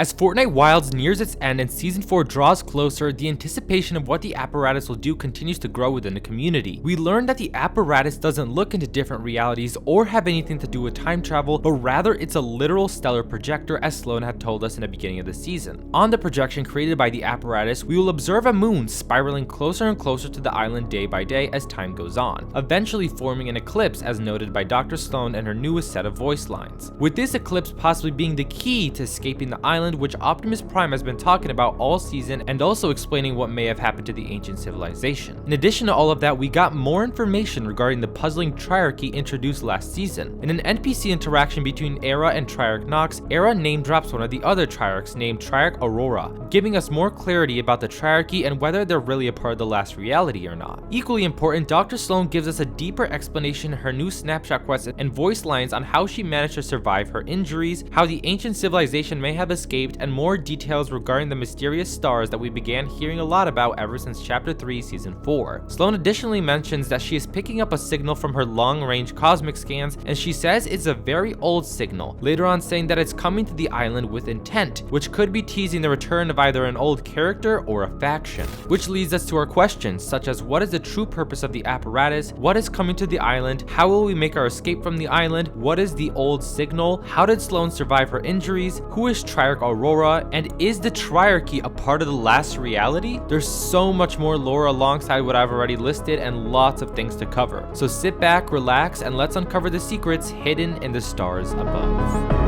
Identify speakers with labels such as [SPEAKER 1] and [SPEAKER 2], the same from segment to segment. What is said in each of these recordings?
[SPEAKER 1] As Fortnite Wilds nears its end and Season 4 draws closer, the anticipation of what the apparatus will do continues to grow within the community. We learned that the apparatus doesn't look into different realities or have anything to do with time travel, but rather it's a literal stellar projector, as Sloan had told us in the beginning of the season. On the projection created by the apparatus, we will observe a moon spiraling closer and closer to the island day by day as time goes on, eventually forming an eclipse as noted by Dr. Sloan and her newest set of voice lines. With this eclipse possibly being the key to escaping the island, which Optimus Prime has been talking about all season, and also explaining what may have happened to the ancient civilization. In addition to all of that, we got more information regarding the puzzling Triarchy introduced last season. In an NPC interaction between Era and Triarch Nox, Era name drops one of the other Triarchs named Triarch Aurora, giving us more clarity about the Triarchy and whether they're really a part of the last reality or not. Equally important, Dr. Sloan gives us a deeper explanation in her new snapshot quests and voice lines on how she managed to survive her injuries, how the ancient civilization may have escaped, and more details regarding the mysterious stars that we began hearing a lot about ever since Chapter 3 Season 4. Sloan additionally mentions that she is picking up a signal from her long-range cosmic scans, and she says it's a very old signal, later on saying that it's coming to the island with intent, which could be teasing the return of either an old character or a faction. Which leads us to our questions, such as what is the true purpose of the apparatus, what is coming to the island, how will we make our escape from the island, what is the old signal, how did Sloan survive her injuries, who is Triarch Aurora, and is the Triarchy a part of the last reality? There's so much more lore alongside what I've already listed and lots of things to cover. So sit back, relax, and let's uncover the secrets hidden in the stars above.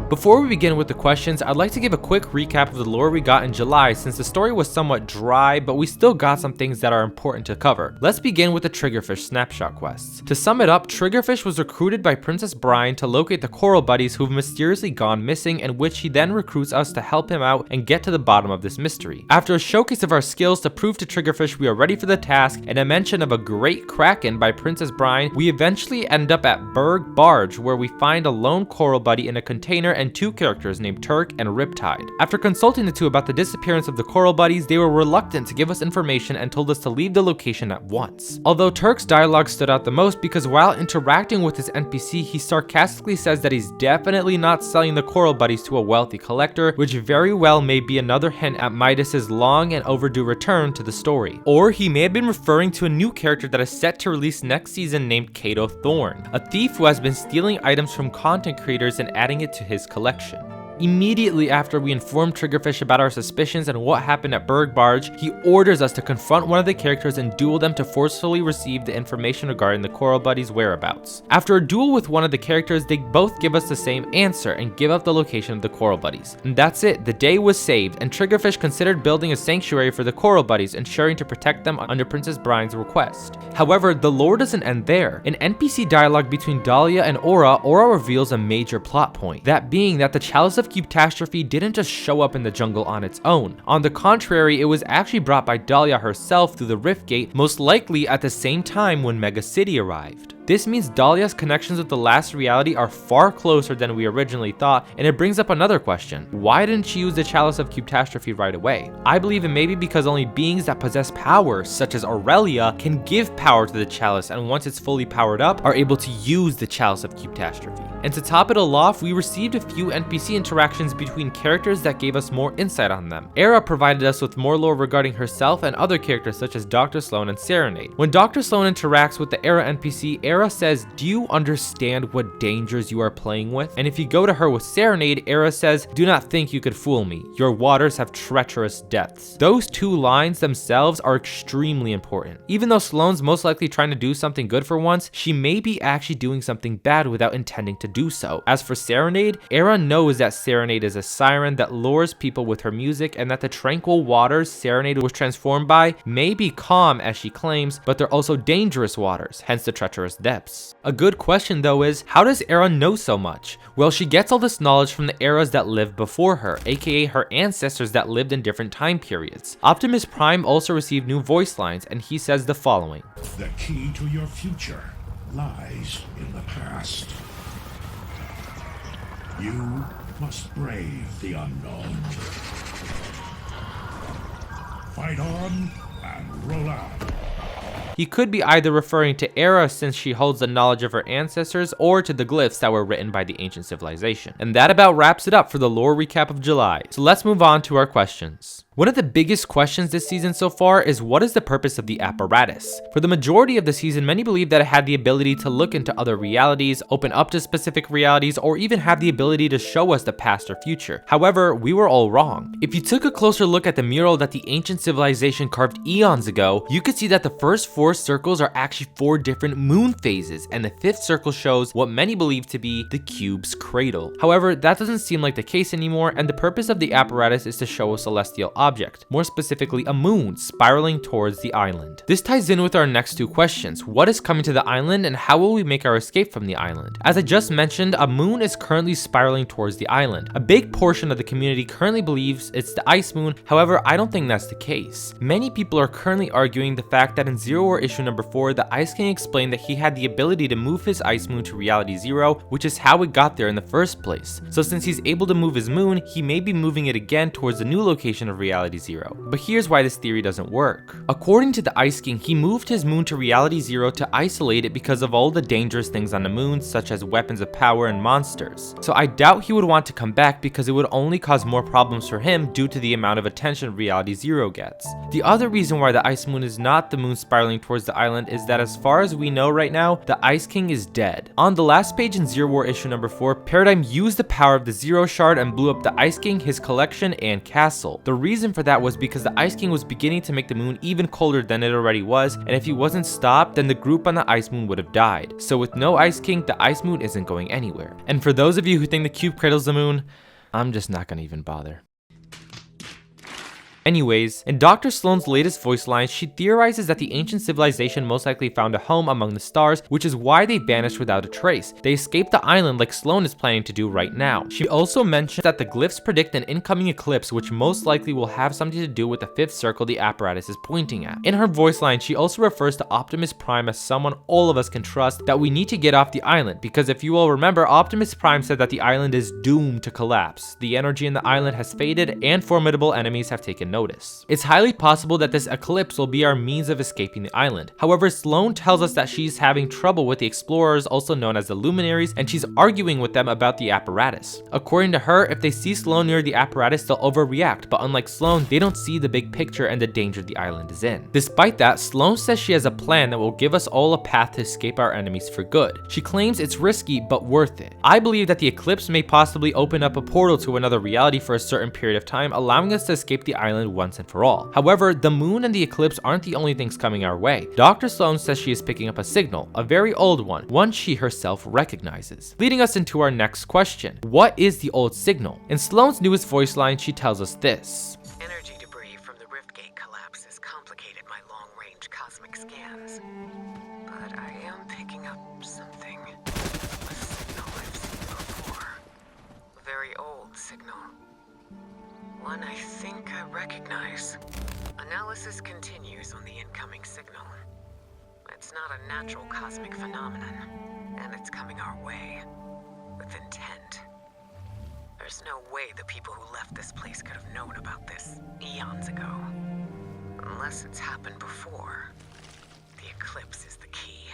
[SPEAKER 1] Before we begin with the questions, I'd like to give a quick recap of the lore we got in July, since the story was somewhat dry, but we still got some things that are important to cover. Let's begin with the Triggerfish snapshot quests. To sum it up, Triggerfish was recruited by Princess Brine to locate the coral buddies who've mysteriously gone missing, in which he then recruits us to help him out and get to the bottom of this mystery. After a showcase of our skills to prove to Triggerfish we are ready for the task, and a mention of a great kraken by Princess Brine, we eventually end up at Berg Barge, where we find a lone coral buddy in a container and two characters named Turk and Riptide. After consulting the two about the disappearance of the coral buddies, they were reluctant to give us information and told us to leave the location at once. Although Turk's dialogue stood out the most because while interacting with his NPC, he sarcastically says that he's definitely not selling the coral buddies to a wealthy collector, which very well may be another hint at Midas's long and overdue return to the story. Or he may have been referring to a new character that is set to release next season named Kato Thorn, a thief who has been stealing items from content creators and adding it to his collection. Immediately after we inform Triggerfish about our suspicions and what happened at Berg Barge, he orders us to confront one of the characters and duel them to forcefully receive the information regarding the coral buddies' whereabouts. After a duel with one of the characters, they both give us the same answer and give up the location of the coral buddies. And that's it, the day was saved, and Triggerfish considered building a sanctuary for the coral buddies, ensuring to protect them under Princess Brine's request. However, the lore doesn't end there. In NPC dialogue between Dahlia and Aura reveals a major plot point, that being that the Chalice of Catastrophe didn't just show up in the jungle on its own. On the contrary, it was actually brought by Dahlia herself through the Rift Gate, most likely at the same time when Mega City arrived. This means Dahlia's connections with the last reality are far closer than we originally thought, and it brings up another question. Why didn't she use the Chalice of Catastrophe right away? I believe it may be because only beings that possess power, such as Aurelia, can give power to the Chalice, and once it's fully powered up, are able to use the Chalice of Catastrophe. And to top it all off, we received a few NPC interactions between characters that gave us more insight on them. Era provided us with more lore regarding herself and other characters such as Dr. Sloan and Serenade. When Dr. Sloan interacts with the Era NPC, Era says, "Do you understand what dangers you are playing with?" And if you go to her with Serenade, Era says, "Do not think you could fool me. Your waters have treacherous depths." Those two lines themselves are extremely important. Even though Sloan's most likely trying to do something good for once, she may be actually doing something bad without intending to do so. As for Serenade, Era knows that Serenade is a siren that lures people with her music, and that the tranquil waters Serenade was transformed by may be calm as she claims, but they're also dangerous waters, hence the treacherous depths. A good question though is, how does Era know so much? Well, she gets all this knowledge from the eras that lived before her, aka her ancestors that lived in different time periods. Optimus Prime also received new voice lines, and he says the following.
[SPEAKER 2] The key to your future lies in the past. You must brave the unknown. Fight on and roll out.
[SPEAKER 1] he could be either referring to Era since she holds the knowledge of her ancestors, or to the glyphs that were written by the ancient civilization. And that about wraps it up for the lore recap of July. So let's move on to our questions. One of the biggest questions this season so far is what is the purpose of the apparatus? For the majority of the season, many believe that it had the ability to look into other realities, open up to specific realities, or even have the ability to show us the past or future. However, we were all wrong. If you took a closer look at the mural that the ancient civilization carved eons ago, you could see that the first 4 circles are actually 4 different moon phases, and the 5th circle shows what many believe to be the cube's cradle. However, that doesn't seem like the case anymore, and the purpose of the apparatus is to show a celestial object, more specifically a moon spiraling towards the island. This ties in with our next 2 questions. What is coming to the island, and how will we make our escape from the island? As I just mentioned, a moon is currently spiraling towards the island. A big portion of the community currently believes it's the ice moon. However, I don't think that's the case. Many people are currently arguing the fact that in Zero War issue number 4, the Ice King explained that he had the ability to move his ice moon to reality 0, which is how it got there in the first place. So since he's able to move his moon, he may be moving it again towards the new location of reality 0. But here's why this theory doesn't work. According to the Ice King, he moved his moon to reality 0 to isolate it because of all the dangerous things on the moon, such as weapons of power and monsters. So I doubt he would want to come back because it would only cause more problems for him due to the amount of attention reality 0 gets. The other reason why the ice moon is not the moon spiraling towards the island is that as far as we know right now, the Ice King is dead. On the last page in Zero War issue number 4, Paradigm used the power of the Zero Shard and blew up the Ice King, his collection, and castle. The reason for that was because the Ice King was beginning to make the moon even colder than it already was, and if he wasn't stopped, then the group on the ice moon would have died. So with no Ice King, the ice moon isn't going anywhere. And for those of you who think the cube cradles the moon, I'm just not gonna even bother. Anyways, in Dr. Sloan's latest voice line, she theorizes that the ancient civilization most likely found a home among the stars, which is why they vanished without a trace. They escaped the island like Sloan is planning to do right now. She also mentioned that the glyphs predict an incoming eclipse, which most likely will have something to do with the 5th circle the apparatus is pointing at. In her voice line, she also refers to Optimus Prime as someone all of us can trust, that we need to get off the island, because if you all remember, Optimus Prime said that the island is doomed to collapse. The energy in the island has faded, and formidable enemies have taken notice. It's highly possible that this eclipse will be our means of escaping the island. However, Sloan tells us that she's having trouble with the explorers, also known as the luminaries, and she's arguing with them about the apparatus. According to her, if they see Sloan near the apparatus, they'll overreact, but unlike Sloan, they don't see the big picture and the danger the island is in. Despite that, Sloan says she has a plan that will give us all a path to escape our enemies for good. She claims it's risky, but worth it. I believe that the eclipse may possibly open up a portal to another reality for a certain period of time, allowing us to escape the island once and for all. However, the moon and the eclipse aren't the only things coming our way. Dr. Sloan says she is picking up a signal, a very old one she herself recognizes. Leading us into our next question. What is the old signal? In Sloan's newest voice line, she tells us this.
[SPEAKER 3] Energy debris from the Riftgate collapse has complicated my long-range cosmic scans. But I am picking up something. A signal I've seen before. A very old signal. One I think I recognize. Analysis continues on the incoming signal. It's not a natural cosmic phenomenon, and it's coming our way with intent. There's no way the people who left this place could have known about this eons ago. Unless it's happened before. The eclipse is the key.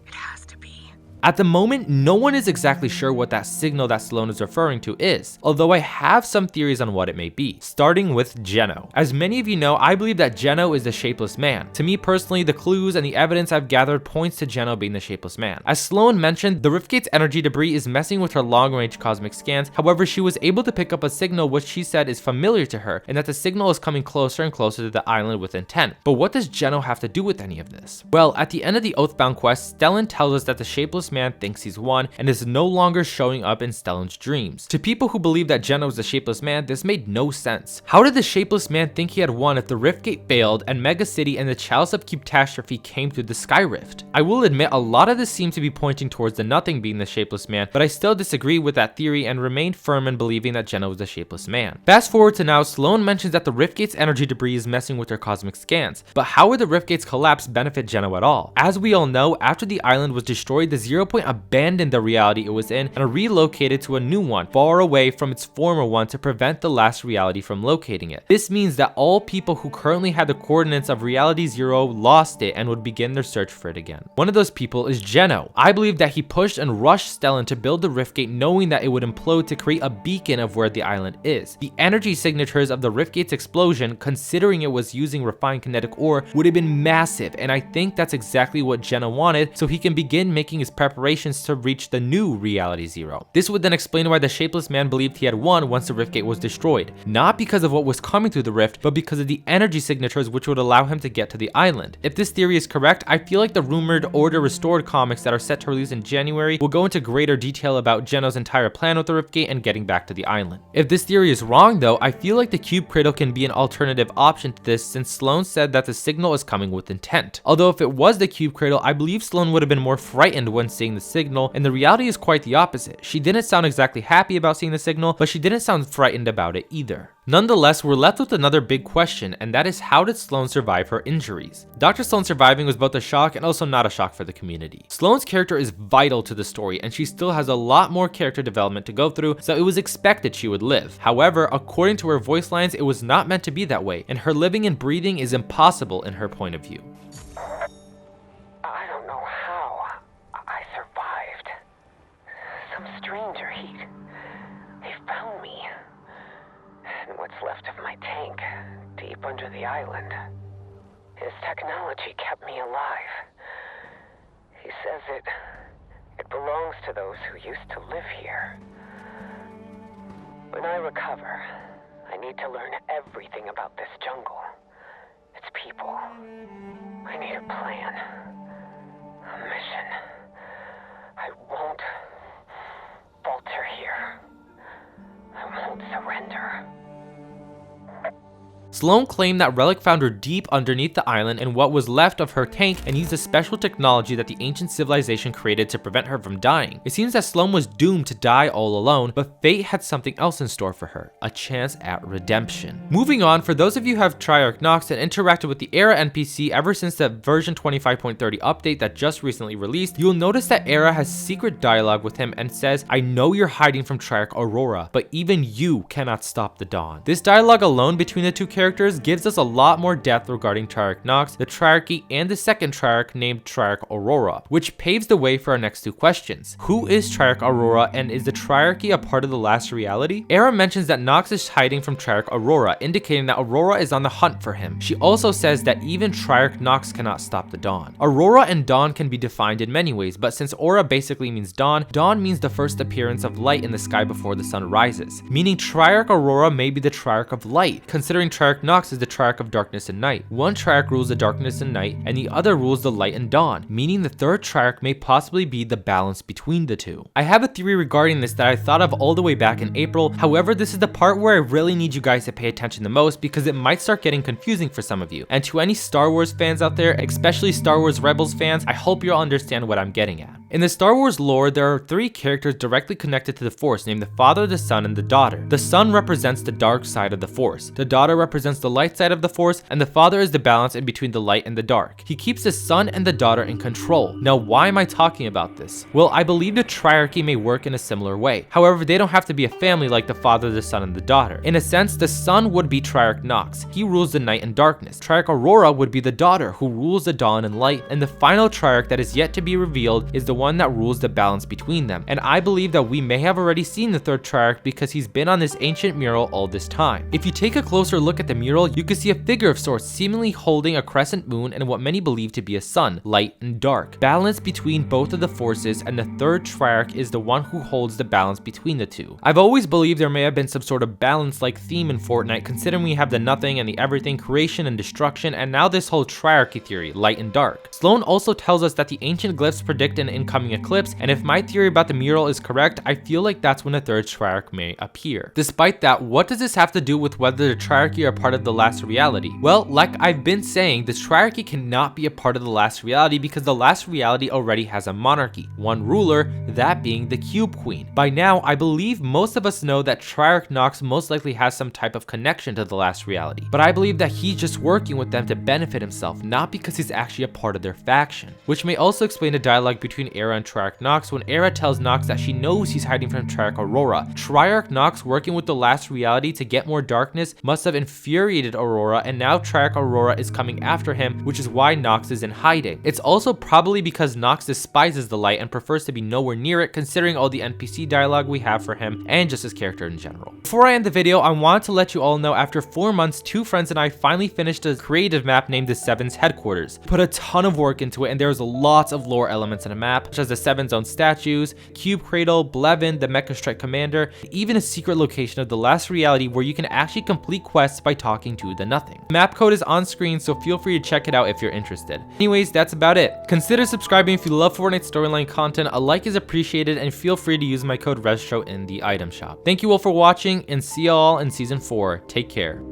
[SPEAKER 3] It has to be.
[SPEAKER 1] At the moment, no one is exactly sure what that signal that Sloan is referring to is, although I have some theories on what it may be, starting with Geno. As many of you know, I believe that Geno is the Shapeless Man. To me personally, the clues and the evidence I've gathered points to Geno being the Shapeless Man. As Sloan mentioned, the Riftgate's energy debris is messing with her long-range cosmic scans. However, she was able to pick up a signal which she said is familiar to her, and that the signal is coming closer and closer to the island with intent. But what does Geno have to do with any of this? Well, at the end of the Oathbound quest, Stellan tells us that the Shapeless Man thinks he's won and is no longer showing up in Stellan's dreams. To people who believe that Geno is the Shapeless Man, this made no sense. How did the Shapeless Man think he had won if the Riftgate failed and Mega City and the Chalice of Catastrophe came through the Sky Rift? I will admit a lot of this seems to be pointing towards the Nothing being the Shapeless Man, but I still disagree with that theory and remain firm in believing that Geno is the Shapeless Man. Fast forward to now, Sloan mentions that the Riftgate's energy debris is messing with her cosmic scans, but how would the Riftgate's collapse benefit Geno at all? As we all know, after the island was destroyed, the Zero 0 Point abandoned the reality it was in and relocated to a new one, far away from its former one to prevent the last reality from locating it. This means that all people who currently had the coordinates of reality 0 lost it and would begin their search for it again. One of those people is Geno. I believe that he pushed and rushed Stellan to build the Riftgate knowing that it would implode to create a beacon of where the island is. The energy signatures of the Riftgate's explosion, considering it was using refined kinetic ore, would have been massive, and I think that's exactly what Geno wanted so he can begin making his preparations to reach the new reality 0. This would then explain why the Shapeless Man believed he had won once the Riftgate was destroyed, not because of what was coming through the rift, but because of the energy signatures which would allow him to get to the island. If this theory is correct, I feel like the rumored Order Restored comics that are set to release in January will go into greater detail about Geno's entire plan with the Riftgate and getting back to the island. If this theory is wrong though, I feel like the Cube Cradle can be an alternative option to this since Sloane said that the signal is coming with intent. Although if it was the Cube Cradle, I believe Sloane would have been more frightened when seeing the signal, and the reality is quite the opposite. She didn't sound exactly happy about seeing the signal, but she didn't sound frightened about it either. Nonetheless, we're left with another big question, and that is how did Sloane survive her injuries? Dr. Sloane surviving was both a shock and also not a shock for the community. Sloane's character is vital to the story, and she still has a lot more character development to go through, so it was expected she would live. However, according to her voice lines, it was not meant to be that way, and her living and breathing is impossible in her point of view.
[SPEAKER 3] I don't know how I survived. Some stranger, he found me. And what's left of my tank, deep under the island. His technology kept me alive. He says it belongs to those who used to live here. When I recover, I need to learn everything about this jungle, its people. I need a plan, a mission. I won't falter here. I won't surrender.
[SPEAKER 1] Sloane claimed that Relic found her deep underneath the island and what was left of her tank and used a special technology that the ancient civilization created to prevent her from dying. It seems that Sloane was doomed to die all alone, but fate had something else in store for her, a chance at redemption. Moving on, for those of you who have Triarch Nox and interacted with the Era NPC ever since the version 25.30 update that just recently released, you'll notice that Era has secret dialogue with him and says, "I know you're hiding from Triarch Aurora, but even you cannot stop the dawn." This dialogue alone between the two characters gives us a lot more depth regarding Triarch Nox, the Triarchy, and the second Triarch named Triarch Aurora, which paves the way for our next two questions. Who is Triarch Aurora, and is the Triarchy a part of the last reality? Era mentions that Nox is hiding from Triarch Aurora, indicating that Aurora is on the hunt for him. She also says that even Triarch Nox cannot stop the dawn. Aurora and dawn can be defined in many ways, but since aura basically means dawn, dawn means the first appearance of light in the sky before the sun rises, meaning Triarch Aurora may be the Triarch of light, considering Triarch Nox is the Triarch of darkness and night. One Triarch rules the darkness and night, and the other rules the light and dawn, meaning the third Triarch may possibly be the balance between the two. I have a theory regarding this that I thought of all the way back in April, however this is the part where I really need you guys to pay attention the most because it might start getting confusing for some of you. And to any Star Wars fans out there, especially Star Wars Rebels fans, I hope you'll understand what I'm getting at. In the Star Wars lore, there are three characters directly connected to the Force named the Father, the Son, and the Daughter. The Son represents the dark side of the Force, the Daughter represents the light side of the Force, and the Father is the balance in between the light and the dark. He keeps the Son and the Daughter in control. Now why am I talking about this? Well, I believe the Triarchy may work in a similar way. However, they don't have to be a family like the Father, the Son, and the Daughter. In a sense, the Son would be Triarch Nox. He rules the night and darkness. Triarch Aurora would be the Daughter, who rules the dawn and light, and the final Triarch that is yet to be revealed is the one that rules the balance between them. And I believe that we may have already seen the third Triarch because he's been on this ancient mural all this time. If you take a closer look at the mural, you can see a figure of sorts seemingly holding a crescent moon and what many believe to be a sun, light and dark. Balance between both of the forces, and the third Triarch is the one who holds the balance between the two. I've always believed there may have been some sort of balance-like theme in Fortnite, considering we have the nothing and the everything, creation and destruction, and now this whole Triarchy theory, light and dark. Sloane also tells us that the ancient glyphs predict an incoming eclipse, and if my theory about the mural is correct, I feel like that's when the third Triarch may appear. Despite that, what does this have to do with whether the Triarchy are part part of the last reality? Well, like I've been saying, this triarchy cannot be a part of the last reality because the last reality already has a monarchy, one ruler, that being the Cube Queen. By now, I believe most of us know that Triarch Nox most likely has some type of connection to the last reality, but I believe that he's just working with them to benefit himself, not because he's actually a part of their faction. Which may also explain the dialogue between Era and Triarch Nox when Era tells Nox that she knows he's hiding from Triarch Aurora. Triarch Nox working with the last reality to get more darkness must have infuriated Aurora, and now Triarch Aurora is coming after him, which is why Nox is in hiding. It's also probably because Nox despises the light and prefers to be nowhere near it, considering all the NPC dialogue we have for him and just his character in general. Before I end the video, I wanted to let you all know after 4 months, 2 friends and I finally finished a creative map named the Seven's Headquarters. Put a ton of work into it, and there was lots of lore elements in the map, such as the Seven's own statues, Cube Cradle, Blevin, the Mecha Strike Commander, and even a secret location of the last reality where you can actually complete quests by talking to the Nothing. The map code is on screen, so feel free to check it out if you're interested. Anyways, that's about it. Consider subscribing if you love Fortnite storyline content. A like is appreciated, and feel free to use my code Rezztro in the item shop. Thank you all for watching, and see y'all in season 4. Take care.